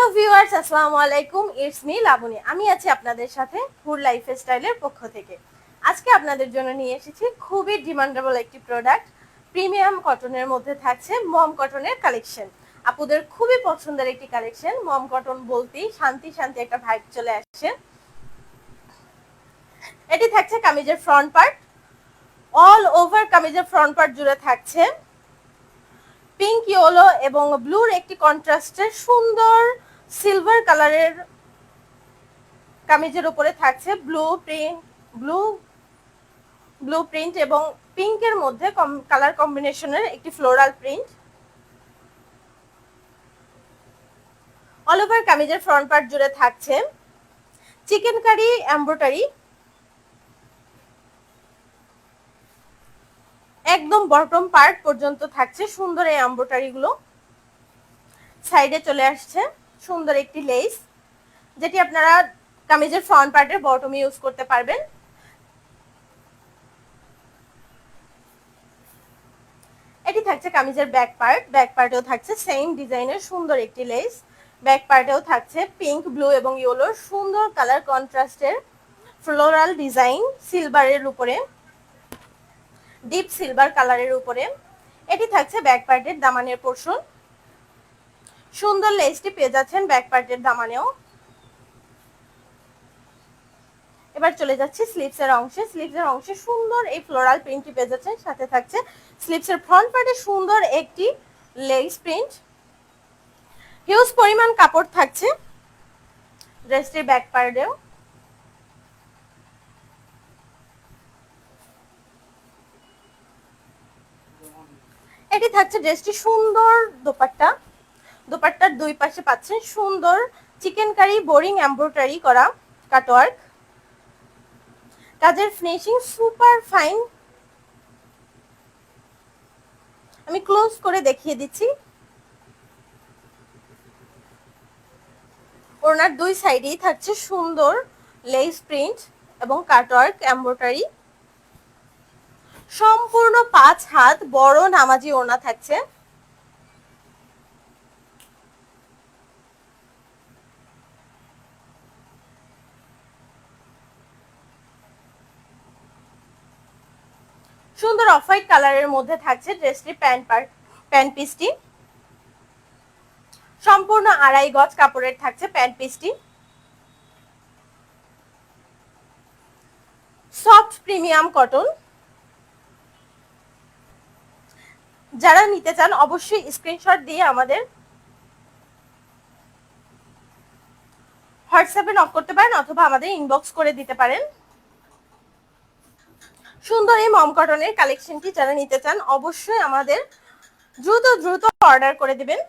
Hello viewers, আসসালামু আলাইকুম। It's me Laboni. আমি আছি আপনাদের সাথে ফুড লাইফস্টাইলের পক্ষ থেকে। আজকে আপনাদের জন্য নিয়ে এসেছি খুবই ডিমান্ডেবল একটি প্রোডাক্ট। প্রিমিয়াম কটনের মধ্যে থাকছে মম কটনের কালেকশন। আপুদের খুবই পছন্দের একটি কালেকশন। মম কটন বলতেই শান্তি শান্তি একটা ভাইব চলে আসছে। এটি থাকছে কামিজের ফ্রন্ট পার্ট। অল ওভার কামিজের ফ্রন্ট পার্ট জুড়ে থাকছে পিঙ্ক, ইয়েলো এবং ব্লুর একটি কন্ট্রাস্টের সুন্দর সিলভার কালারের কামিজের উপরে থাকছে ব্লু প্রিন্ট এবং পিঙ্কের মধ্যে কালার কম্বিনেশনের একটি ফ্লোরাল প্রিন্ট। অল ওভার কামিজের ফ্রন্ট পার্ট জুড়ে থাকছে চিকেন কারি এমব্রয়ডারি। একদম বটম পার্ট পর্যন্ত থাকছে সুন্দর এই এমব্রয়ডারি গুলো। সাইডে চলে আসছে সুন্দর একটি লেস, যেটি আপনারা কামিজের ফ্রন্ট পার্টের বটমে ইউজ করতে পারবেন। এটি থাকছে কামিজের ব্যাক পার্ট। ব্যাক পার্টেও থাকছে সেম ডিজাইনের সুন্দর একটি লেস। ব্যাক পার্টেও থাকছে পিঙ্ক, ব্লু এবং ইয়েলোর সুন্দর কালার কন্ট্রাস্টের ফ্লোরাল ডিজাইন সিলভারের উপরে, ডিপ সিলভার কালারের উপরে। এটি থাকছে ব্যাক পার্টের দামানের পোর্শন। সুন্দর লেসটি পেয়ে যাচ্ছেন ব্যাক পার্টের দামানেও। এবার চলে যাচ্ছি স্লিভসের অংশে। স্লিভসের অংশে সুন্দর এই ফ্লোরাল প্রিন্টটি পেয়ে যাচ্ছেন। সাথে থাকছে স্লিভসের ফ্রন্ট পার্টে সুন্দর একটি লেস প্রিন্ট। হিউজ পরিমাণ কাপড় থাকছে ড্রেসটির ব্যাক পার্টেও। এটি থাকছে ড্রেসটি সুন্দর দোপাট্টা। দোপাট্টার দুই পাশে পাচ্ছেন সুন্দর চিকেন কারি বোরিং এমব্রয়ডারি করা কাটওয়ার্ক। কাজের ফিনিশিং সুপার ফাইন। আমি ক্লোজ করে দেখিয়ে দিচ্ছি। ওনার দুই সাইডেই থাকছে সুন্দর লেস প্রিন্ট এবং কাটওয়ার্ক এমব্রয়ডারি। সম্পূর্ণ 5 হাত বড় নামাজি ওড়না থাকছে। সুন্দর অফ হোয়াইট কালারের মধ্যে থাকছে ড্রেসটি প্যান্ট পিসটি। সম্পূর্ণ 2.5 গজ কাপড়ের থাকছে প্যান্ট পিসটি। Soft premium cotton. যারা নিতে চান অবশ্যই স্ক্রিনশট দিয়ে আমাদের হোয়াটসঅ্যাপে নক করতে পারেন অথবা আমাদের ইনবক্স করে দিতে পারেন। সুন্দর এই মম কটনের কালেকশনটি যারা নিতে চান অবশ্যই আমাদের দ্রুত অর্ডার করে দিবেন।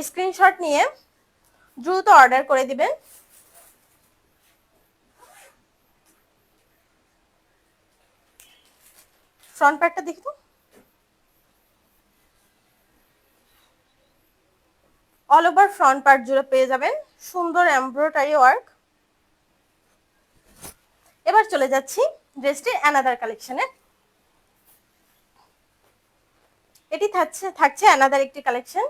স্ক্রিনশট নিয়ে দ্রুত অর্ডার করে দিবেন। ফ্রন্ট পার্টটা দেখি তো। অল ওভার ফ্রন্ট পার্ট জুড়ে পেয়ে যাবেন সুন্দর এমব্রয়ডারি ওয়ার্ক। এবার চলে যাচ্ছি ড্রেসটির অ্যানাদার কালেকশনে। এটি থাকছে অ্যানাদার একটি কালেকশন।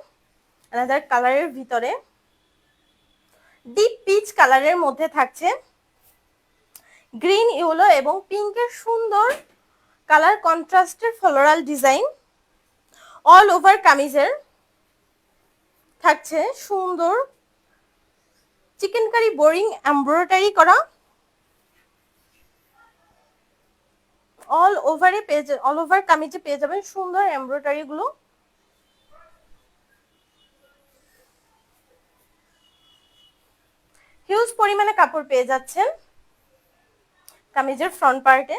অ্যানাদার কালারের ভিতরে ডিপ পিচ কালারের মধ্যে থাকছে গ্রিন, ইয়েলো এবং পিঙ্কের সুন্দর কালার কন্ট্রাস্টের ফ্লোরাল ডিজাইন। অল ওভার কামিজের থাকছে সুন্দর চিকেন কারি বোরিং এমব্রয়ডারি করা। অল ওভার কামিজে পেয়ে যাবেন সুন্দর এমব্রয়ডারি গুলো। হিউজ পরিমাণে কাপড় পেয়ে যাচ্ছেন কামিজের ফ্রন্ট পার্টে।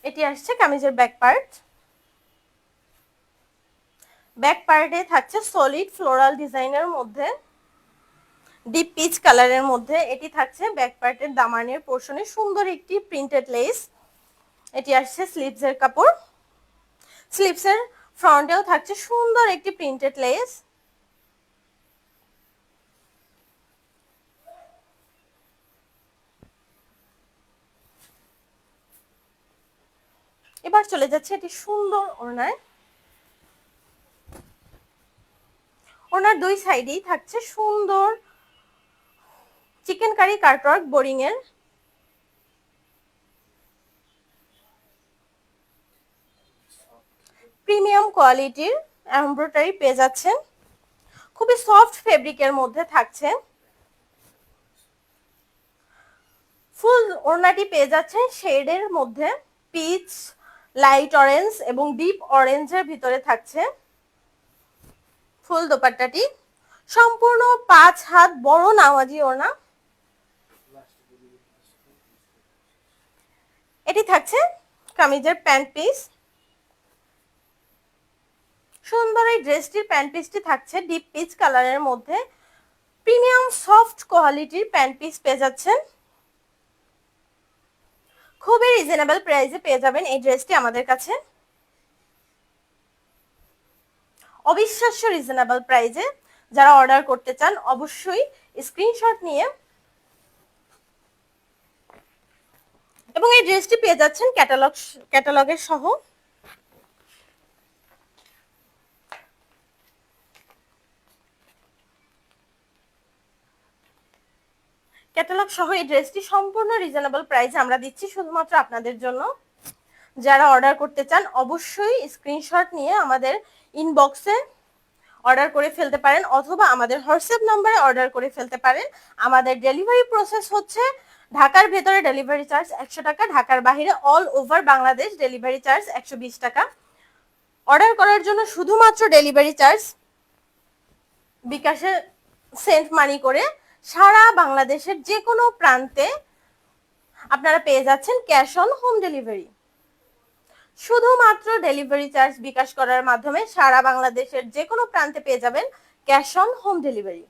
এটি আসছে কামিজের ব্যাক পার্ট। ব্যাক পার্টে থাকছে সলিড ফ্লোরাল ডিজাইনের মধ্যে ডিপ পিচ কালারের মধ্যে। এটি থাকছে ব্যাক পার্টের দামানের পোর্শনে সুন্দর একটি প্রিন্টেড লেস। এটি আসছে স্লিভসের কাপড়। স্লিভসের ফ্রন্টেও থাকছে সুন্দর একটি প্রিন্টেড লেস। এবার চলে যাচ্ছে এটি সুন্দর ওড়নায়। ওনার দুই সাইডেই থাকছে সুন্দর চিকেন কারি কাটওয়ার্ক বোরিং এর। প্রিমিয়াম কোয়ালিটির এমব্রয়ডারি পেয়ে যাচ্ছেন, খুবই সফট ফেব্রিকের মধ্যে থাকছে। ফুল ওড়নাটি পেয়ে যাচ্ছেন শেডের মধ্যে, পিচ, লাইট অরেঞ্জ এবং ডিপ অরেঞ্জের ভিতরে থাকছে। ফুল দোপাট্টাটি সম্পূর্ণ 5 হাত বড় নামাজি ওড়না। এটি থাকছে কামিজের প্যান্ট পিস। সুন্দর এই ড্রেসটির প্যান্ট পিসটি থাকছে ডিপ পিচ কালারের মধ্যে। প্রিমিয়াম সফট কোয়ালিটির প্যান্ট পিস পেয়ে যাচ্ছেন। খুবই রিজনেবল প্রাইসে পেয়ে যাবেন এই ড্রেসটি আমাদের কাছে, অবিশ্বাস্য রিজনেবল প্রাইসে। যারা অর্ডার করতে চান অবশ্যই স্ক্রিনশট নিয়ে, এবং এই ড্রেসটি পেয়ে যাচ্ছেন ক্যাটালগের সহ। ক্যাটালগ সহ এই ড্রেসটি সম্পূর্ণ রিজনেবল প্রাইসে আমরা দিচ্ছি শুধুমাত্র আপনাদের জন্য। যারা অর্ডার করতে চান অবশ্যই স্ক্রিনশট নিয়ে আমাদের ইনবক্সে অর্ডার করে ফেলতে পারেন, অথবা আমাদের হোয়াটসঅ্যাপ নম্বরে অর্ডার করে ফেলতে পারেন। আমাদের ডেলিভারি প্রসেস হচ্ছে ঢাকার ভেতরে ডেলিভারি চার্জ 100 টাকা, ঢাকার বাইরে all over Bangladesh delivery charge 120 টাকা। অর্ডার করার জন্য শুধুমাত্র ডেলিভারি চার্জ বিকাশে সেন্ট মানি করে সারা বাংলাদেশের যে কোনো প্রান্তে আপনারা পেয়ে যাচ্ছেন ক্যাশ অন হোম ডেলিভারি। শুধুমাত্র ডেলিভারি চার্জ বিকাশ করার মাধ্যমে সারা বাংলাদেশের যে কোনো প্রান্তে পেয়ে যাবেন ক্যাশ অন হোম ডেলিভারি।